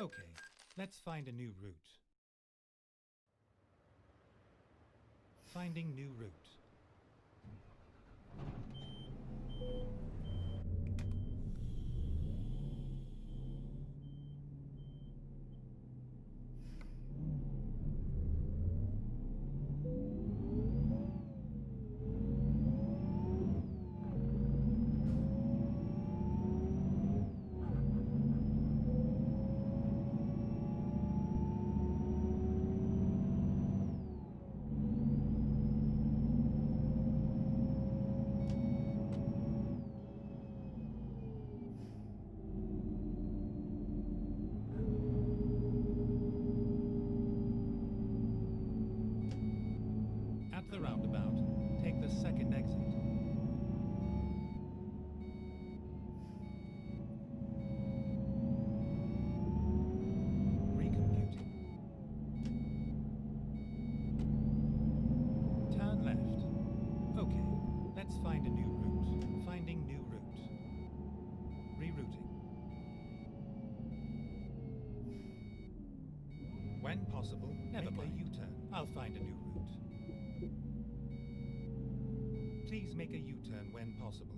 Okay, let's find a new route. Finding new route. At the roundabout, take the second exit. Recomputing. Turn left. Okay, let's find a new route. Finding new route. Rerouting. When possible, never mind. Make a U-turn. I'll find a new route. Please make a U-turn when possible.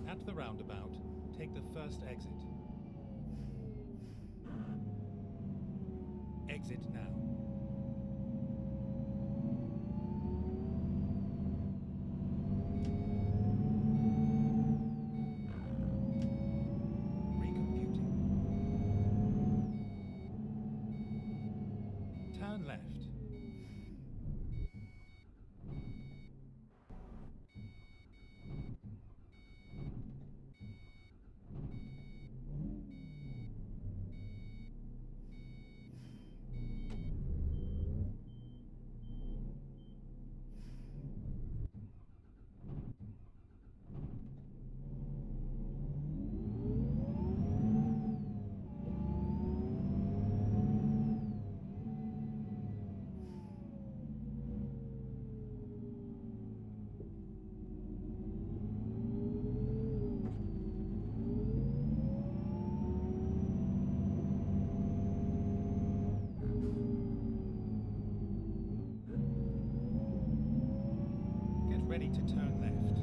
At the roundabout, take the first exit. Exit now. Recomputing. Turn left. Ready to turn left.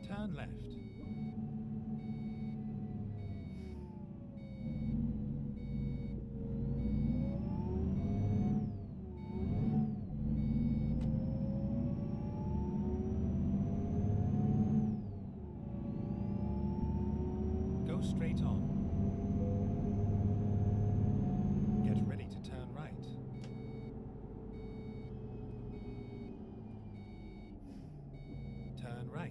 Turn left. Go straight on. Get ready to turn right. Turn right.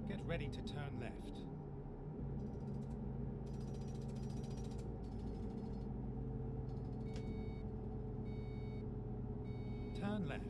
Get ready to turn left. Turn left.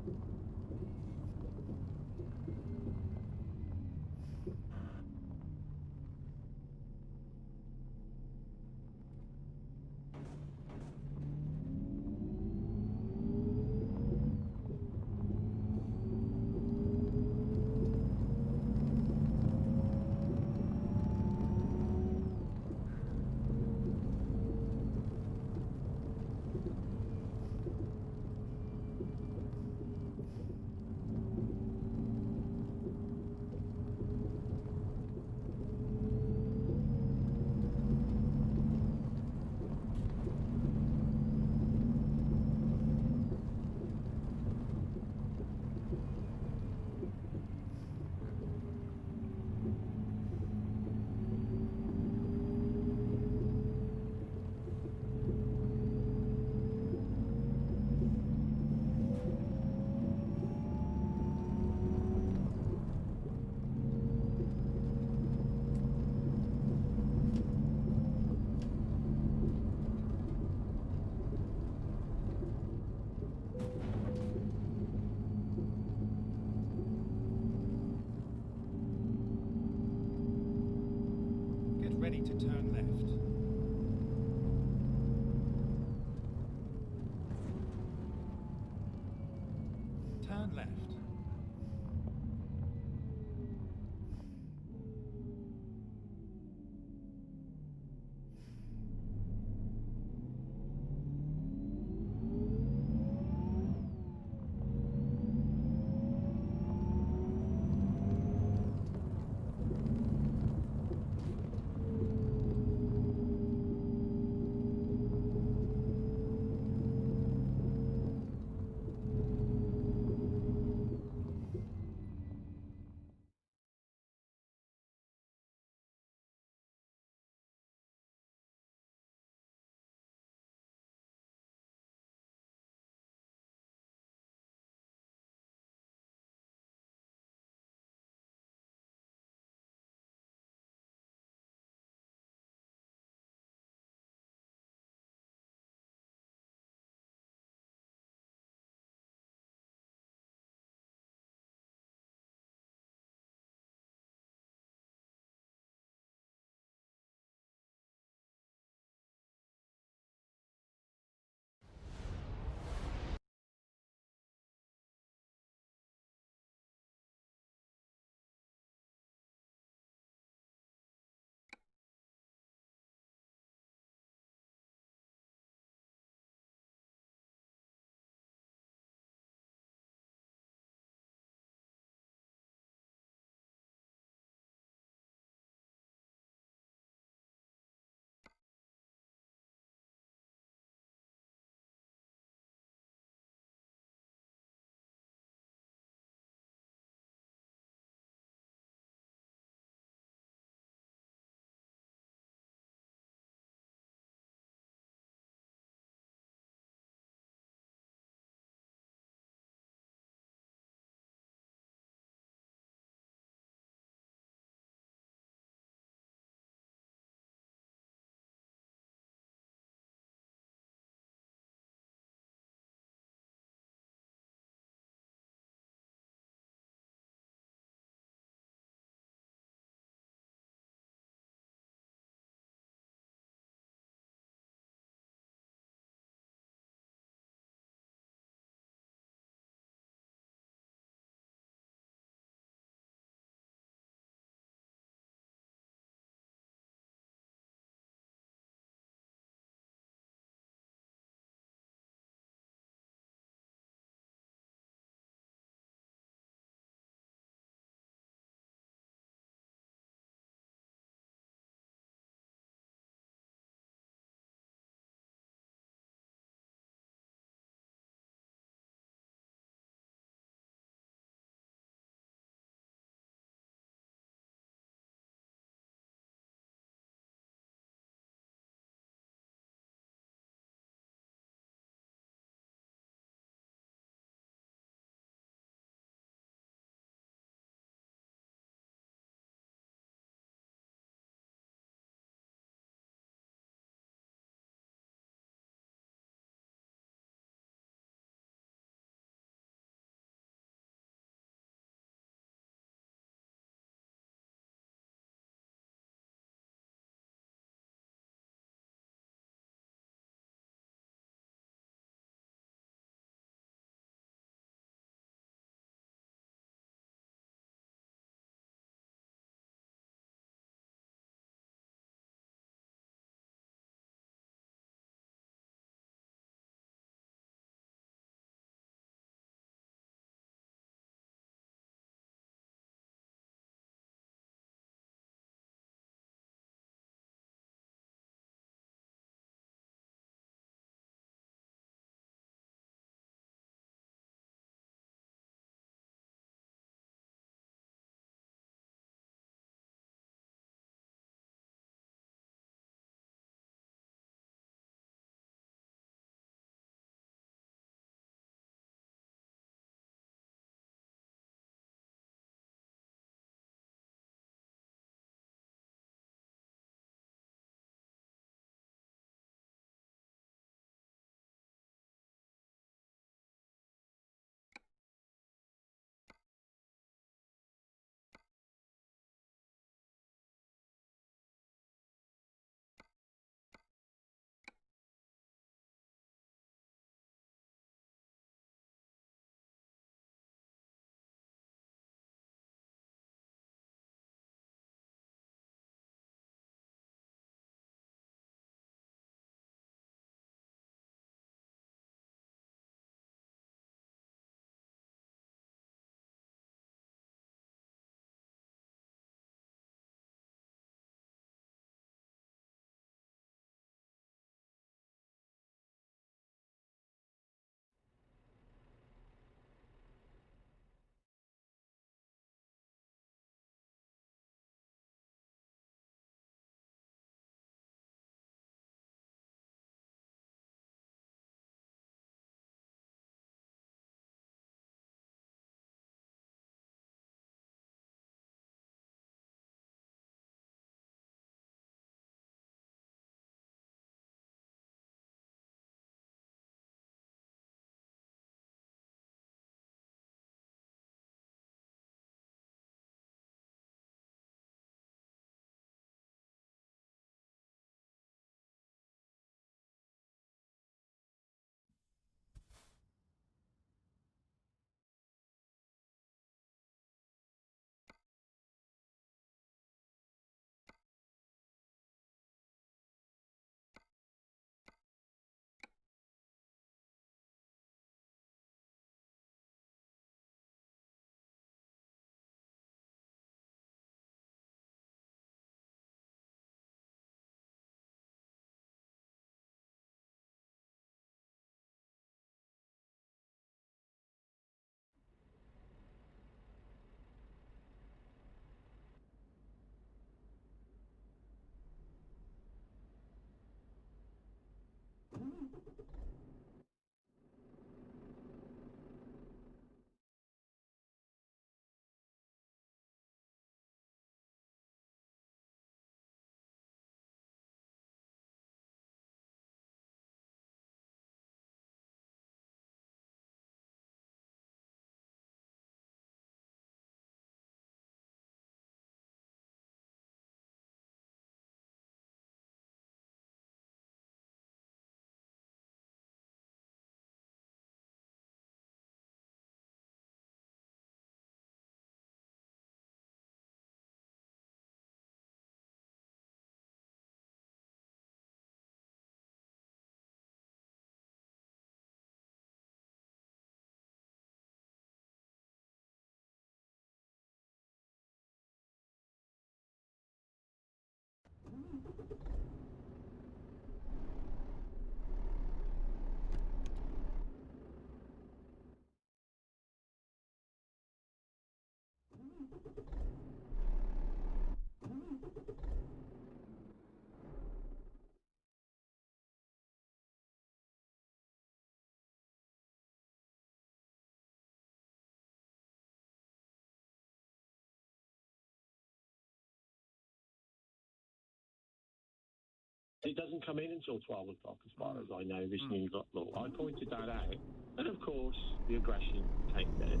It doesn't come in until 12 o'clock, as far as I know, this new law. I pointed that out. And, of course, the aggression came in.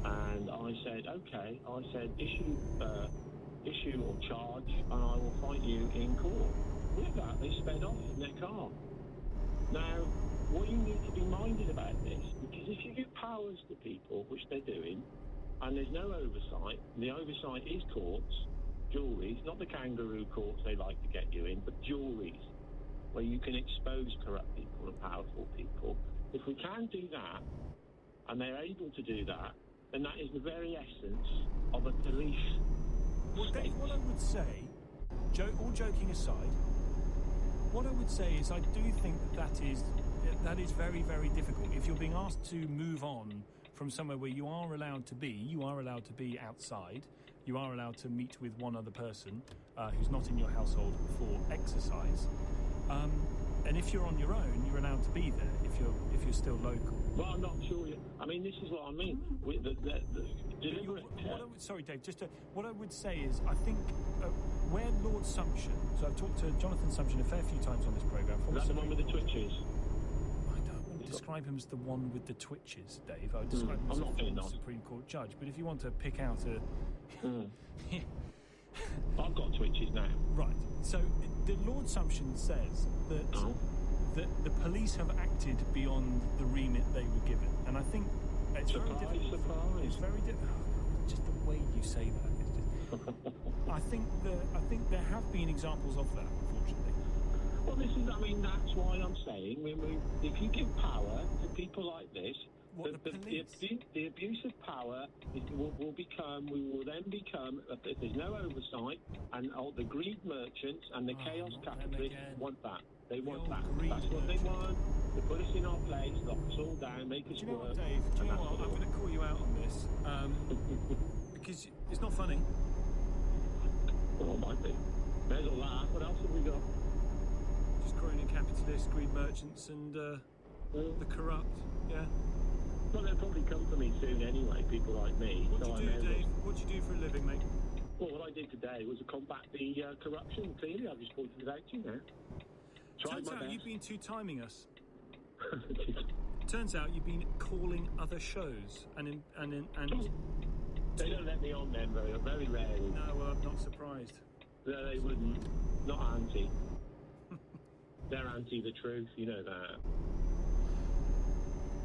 And I said, OK, I said, issue or charge, and I will fight you in court. With that, they sped off in their car. Now, what you need to be minded about this, because if you give powers to people, which they're doing, and there's no oversight, and the oversight is courts, juries, not the kangaroo courts they like to get you in, but juries, where you can expose corrupt people and powerful people. If we can do that, and they're able to do that, then that is the very essence of a police Well, Dave, what I would say, all joking aside, what I would say is I do think that is very, very difficult. If you're being asked to move on from somewhere where you are allowed to be outside, you are allowed to meet with one other person who's not in your household for exercise. And if you're on your own, you're allowed to be there if you're still local. Well, I'm not sure. I mean, this is what I mean. With the deliberate... Sorry, Dave, what I would say is I think where Lord Sumption... So I've talked to Jonathan Sumption a fair few times on this programme. Is that the one with the twitches? I don't want to describe him as the one with the twitches, Dave. I would describe him as a former Supreme Court judge. But if you want to pick out a... I've got twitches now. Right. So the Lord Sumption says that the police have acted beyond the remit they were given, and I think it's very difficult. Surprise. It's very difficult. Just the way you say that. It's just, I think there have been examples of that, unfortunately. Well, that's why I'm saying if you give power to people like this, the abuse of power will then become, if there's no oversight, and the greed merchants and the chaos capitalists want that. They want that. That's what they want. They put us in our place, lock us all down, make us work. Do you know what, Dave? I'm going to call you out on this because it's not funny. Well, it might be. There's all that. What else have we got? Just crony capitalists, greed merchants, and the corrupt. Yeah. Well, they'll probably come for me soon anyway, people like me. What do you do, Dave? What do you do for a living, mate? Well, what I did today was to combat the corruption. Clearly, I've just pointed it out to you now. Turns out you've been two-timing us. Turns out you've been calling other shows and They don't let me on them very rarely. No, well, I'm not surprised. No, they wouldn't. Not anti. They're anti the truth, you know that.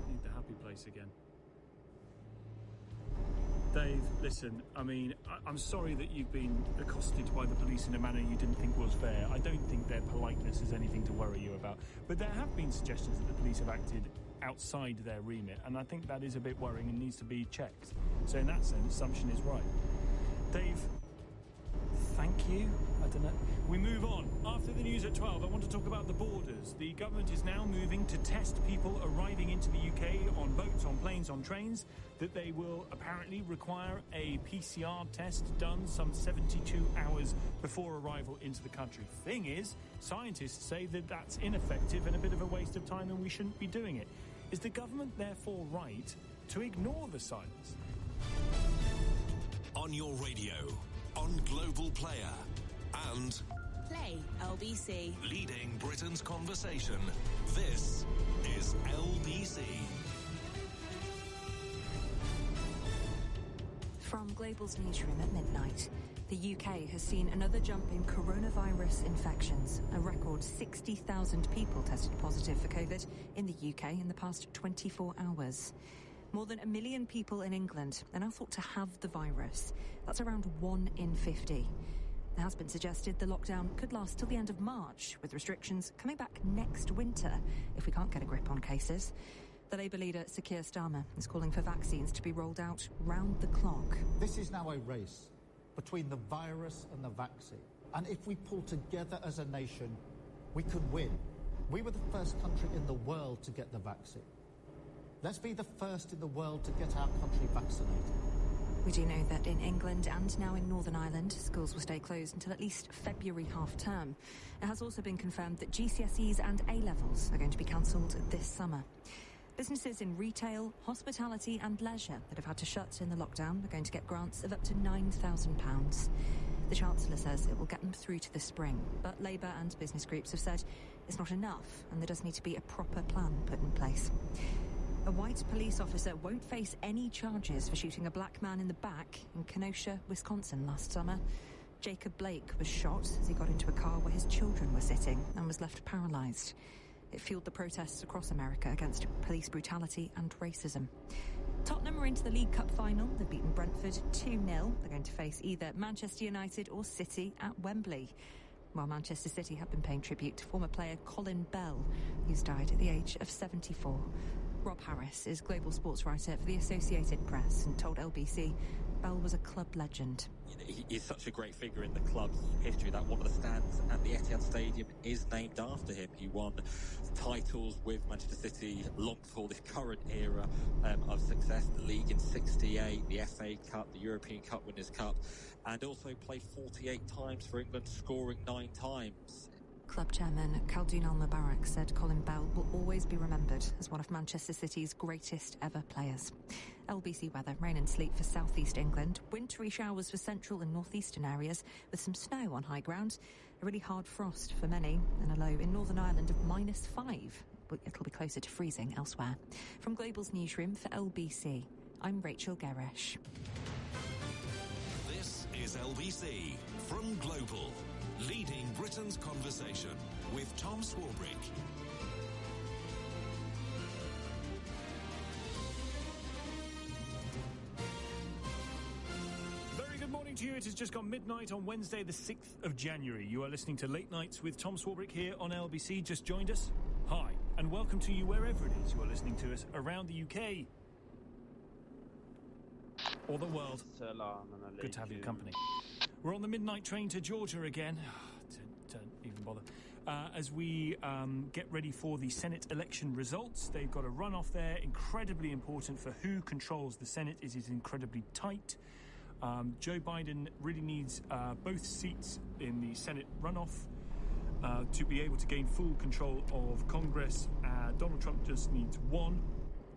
Need the happy place again. Dave, listen, I'm sorry that you've been accosted by the police in a manner you didn't think was fair. I don't think their politeness is anything to worry you about. But there have been suggestions that the police have acted outside their remit, and I think that is a bit worrying and needs to be checked. So in that sense, Sumption is right. Dave, thank you. I don't know. We move on. After the news at 12, I want to talk about the borders. The government is now moving to test people arriving into the UK on boats, on planes, on trains, that they will apparently require a PCR test done some 72 hours before arrival into the country. Thing is, scientists say that that's ineffective and a bit of a waste of time and we shouldn't be doing it. Is the government therefore right to ignore the science? On your radio, on Global Player, and Play LBC. leading Britain's conversation. This is LBC. From Global's newsroom at midnight, the UK has seen another jump in coronavirus infections. A record 60,000 people tested positive for COVID in the UK in the past 24 hours. More than 1 million people in England are now thought to have the virus. That's around 1 in 50. It has been suggested the lockdown could last till the end of March, with restrictions coming back next winter if we can't get a grip on cases. The Labour leader, Sir Keir Starmer, is calling for vaccines to be rolled out round the clock. This is now a race between the virus and the vaccine. And if we pull together as a nation, we could win. We were the first country in the world to get the vaccine. Let's be the first in the world to get our country vaccinated. We do know that in England and now in Northern Ireland, schools will stay closed until at least February half-term. It has also been confirmed that GCSEs and A-levels are going to be cancelled this summer. Businesses in retail, hospitality and leisure that have had to shut in the lockdown are going to get grants of up to £9,000. The Chancellor says it will get them through to the spring, but Labour and business groups have said it's not enough and there does need to be a proper plan put in place. A white police officer won't face any charges for shooting a black man in the back in Kenosha, Wisconsin last summer. Jacob Blake was shot as he got into a car where his children were sitting and was left paralysed. It fueled the protests across America against police brutality and racism. Tottenham are into the League Cup final. They've beaten Brentford 2-0. They're going to face either Manchester United or City at Wembley. While Manchester City have been paying tribute to former player Colin Bell, who's died at the age of 74. Rob Harris is global sports writer for the Associated Press and told LBC Bell was a club legend. He's such a great figure in the club's history that one of the stands at the Etihad Stadium is named after him. He won titles with Manchester City long before this current era of success. The league in '68, the FA Cup, the European Cup Winners' Cup, and also played 48 times for England, scoring 9 times. Club chairman Khaldoon Al-Mubarak said Colin Bell will always be remembered as one of Manchester City's greatest ever players. LBC weather, rain and sleet for southeast England, wintry showers for central and northeastern areas with some snow on high ground, a really hard frost for many and a low in Northern Ireland of -5. But it'll be closer to freezing elsewhere. From Global's newsroom for LBC, I'm Rachel Gerrish. This is LBC from Global, leading Britain's conversation with Tom Swarbrick. Very good morning to you. It has just gone midnight on Wednesday, the 6th of January. You are listening to Late Nights with Tom Swarbrick here on LBC. Just joined us? Hi, and welcome to you wherever it is you are listening to us around the UK or the world. Good to have your company. We're on the midnight train to Georgia again. Don't even bother. As we get ready for the Senate election results, they've got a runoff there. Incredibly important for who controls the Senate. It is incredibly tight. Joe Biden really needs both seats in the Senate runoff to be able to gain full control of Congress. Donald Trump just needs one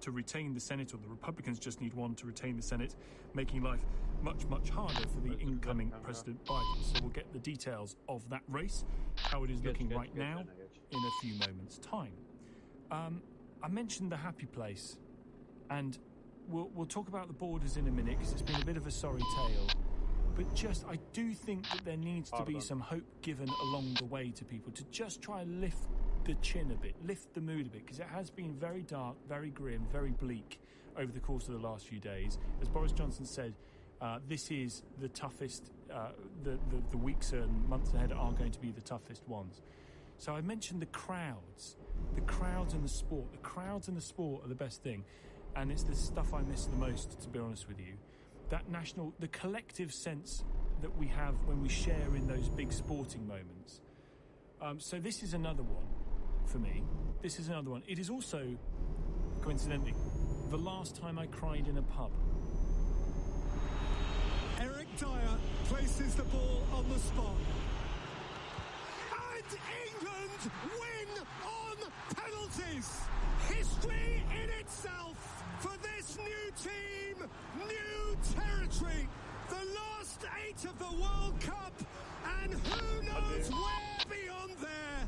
to retain the Senate, or the Republicans just need one to retain the Senate, making life much, much harder for the incoming President Biden. So we'll get the details of that race, how it is looking right now, in a few moments' time. I mentioned the happy place, and we'll talk about the borders in a minute, because it's been a bit of a sorry tale. But I do think that there needs to be some hope given along the way to people, to just try and lift the chin a bit, lift the mood a bit, because it has been very dark, very grim, very bleak over the course of the last few days. As Boris Johnson said, this is the toughest, the weeks and months ahead are going to be the toughest ones. So I mentioned the crowds and the sport. The crowds and the sport are the best thing. And it's the stuff I miss the most, to be honest with you. That the collective sense that we have when we share in those big sporting moments. So this is another one for me. This is another one. It is also, coincidentally, the last time I cried in a pub. Eric Dyer places the ball on the spot. And England win on penalties. History in itself for this new team, new territory. The last 8 of the World Cup, and who knows where beyond there.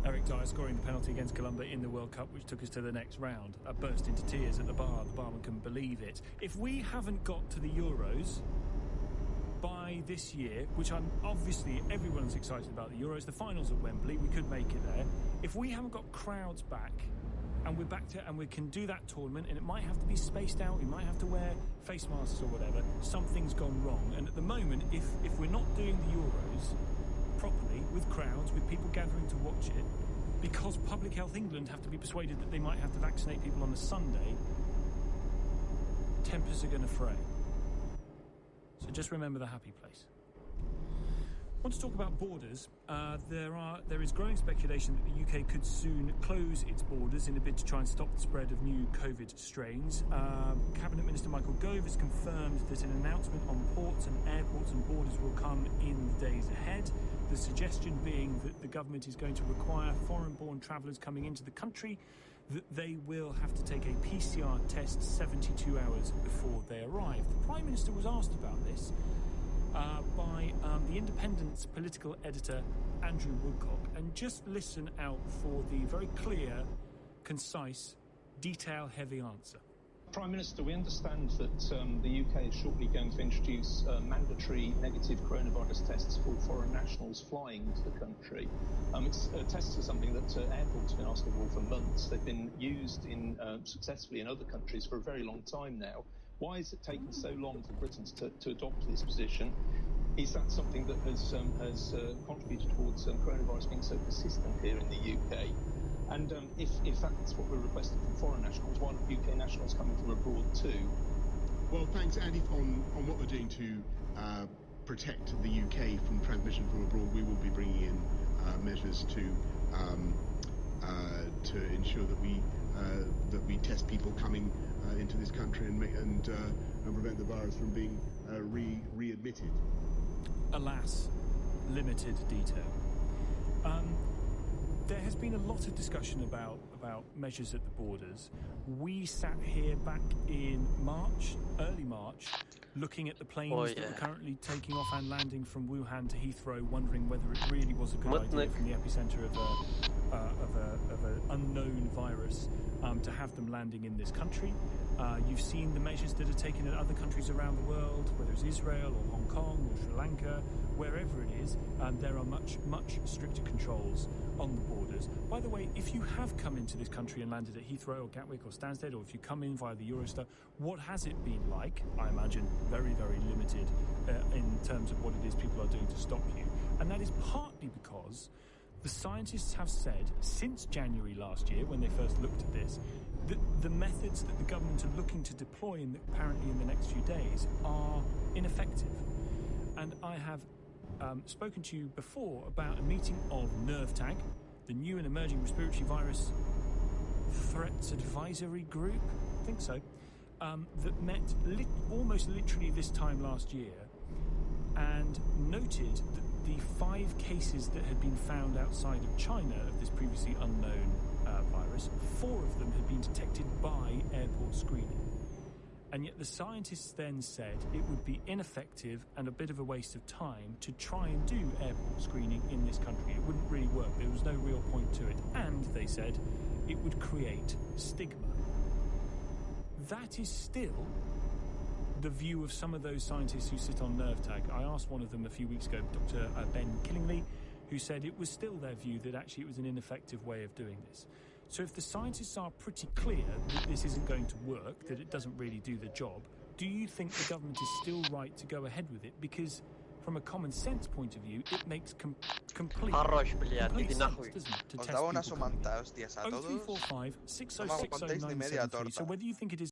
Eric Dyer scoring the penalty against Colombia in the World Cup, which took us to the next round. I burst into tears at the bar. The barman couldn't believe it. If we haven't got to the Euros by this year, which I'm obviously everyone's excited about the Euros, the finals at Wembley, we could make it there. If we haven't got crowds back, and we're back to, and we can do that tournament, and it might have to be spaced out, we might have to wear face masks or whatever, something's gone wrong. And at the moment, if we're not doing the Euros properly, with crowds, with people gathering to watch it, because Public Health England have to be persuaded that they might have to vaccinate people on a Sunday, tempers are going to fray. So just remember the happy place. I want to talk about borders. There is growing speculation that the UK could soon close its borders in a bid to try and stop the spread of new COVID strains. Cabinet Minister Michael Gove has confirmed that an announcement on ports and airports and borders will come in the days ahead. The suggestion being that the government is going to require foreign-born travellers coming into the country that they will have to take a PCR test 72 hours before they arrive. The Prime Minister was asked about this by the Independent's political editor Andrew Woodcock, and just listen out for the very clear, concise, detail-heavy answer. Prime Minister, we understand that the UK is shortly going to introduce mandatory negative coronavirus tests for foreign nationals flying into the country. Tests are something that airports have been asking for months. They've been used successfully in other countries for a very long time now. Why has it taken so long for Britain to adopt this position? Is that something that has contributed towards coronavirus being so persistent here in the UK? And if that's what we're requesting from foreign nationals, why not UK nationals coming from abroad too? Well, thanks, Andy, on what we're doing to protect the UK from transmission from abroad. We will be bringing in measures to ensure that we test people coming into this country and prevent the virus from being readmitted. Alas, limited detail. There has been a lot of discussion about measures at the borders. We sat here back in March, early March, looking at the planes that were currently taking off and landing from Wuhan to Heathrow, wondering whether it really was a good idea from the epicenter of an unknown virus to have them landing in this country. You've seen the measures that are taken in other countries around the world, whether it's Israel or Hong Kong or Sri Lanka, wherever it is, there are much stricter controls on the borders. By the way, if you have come into this country and landed at Heathrow or Gatwick or Stansted, or if you come in via the Eurostar, what has it been like? I imagine very, very limited in terms of what it is people are doing to stop you. And that is partly because the scientists have said, since January last year, when they first looked at this, that the methods that the government are looking to deploy apparently in the next few days are ineffective. And I have spoken to you before about a meeting of NERVTAG, the new and emerging respiratory virus threats advisory group, I think so, that met almost literally this time last year and noted that the 5 cases that had been found outside of China of this previously unknown virus, 4 of them had been detected by airport screening. And yet the scientists then said it would be ineffective and a bit of a waste of time to try and do airport screening in this country. It wouldn't really work. There was no real point to it. And they said it would create stigma. That is still the view of some of those scientists who sit on NERVTAG. I asked one of them a few weeks ago, Dr. Ben Killingley, who said it was still their view that actually it was an ineffective way of doing this. So if the scientists are pretty clear that this isn't going to work, that it doesn't really do the job, do you think the government is still right to go ahead with it? Because from a common sense point of view, it makes complete sense, doesn't it, to test people coming in. 0345 606 0973. So whether you think it is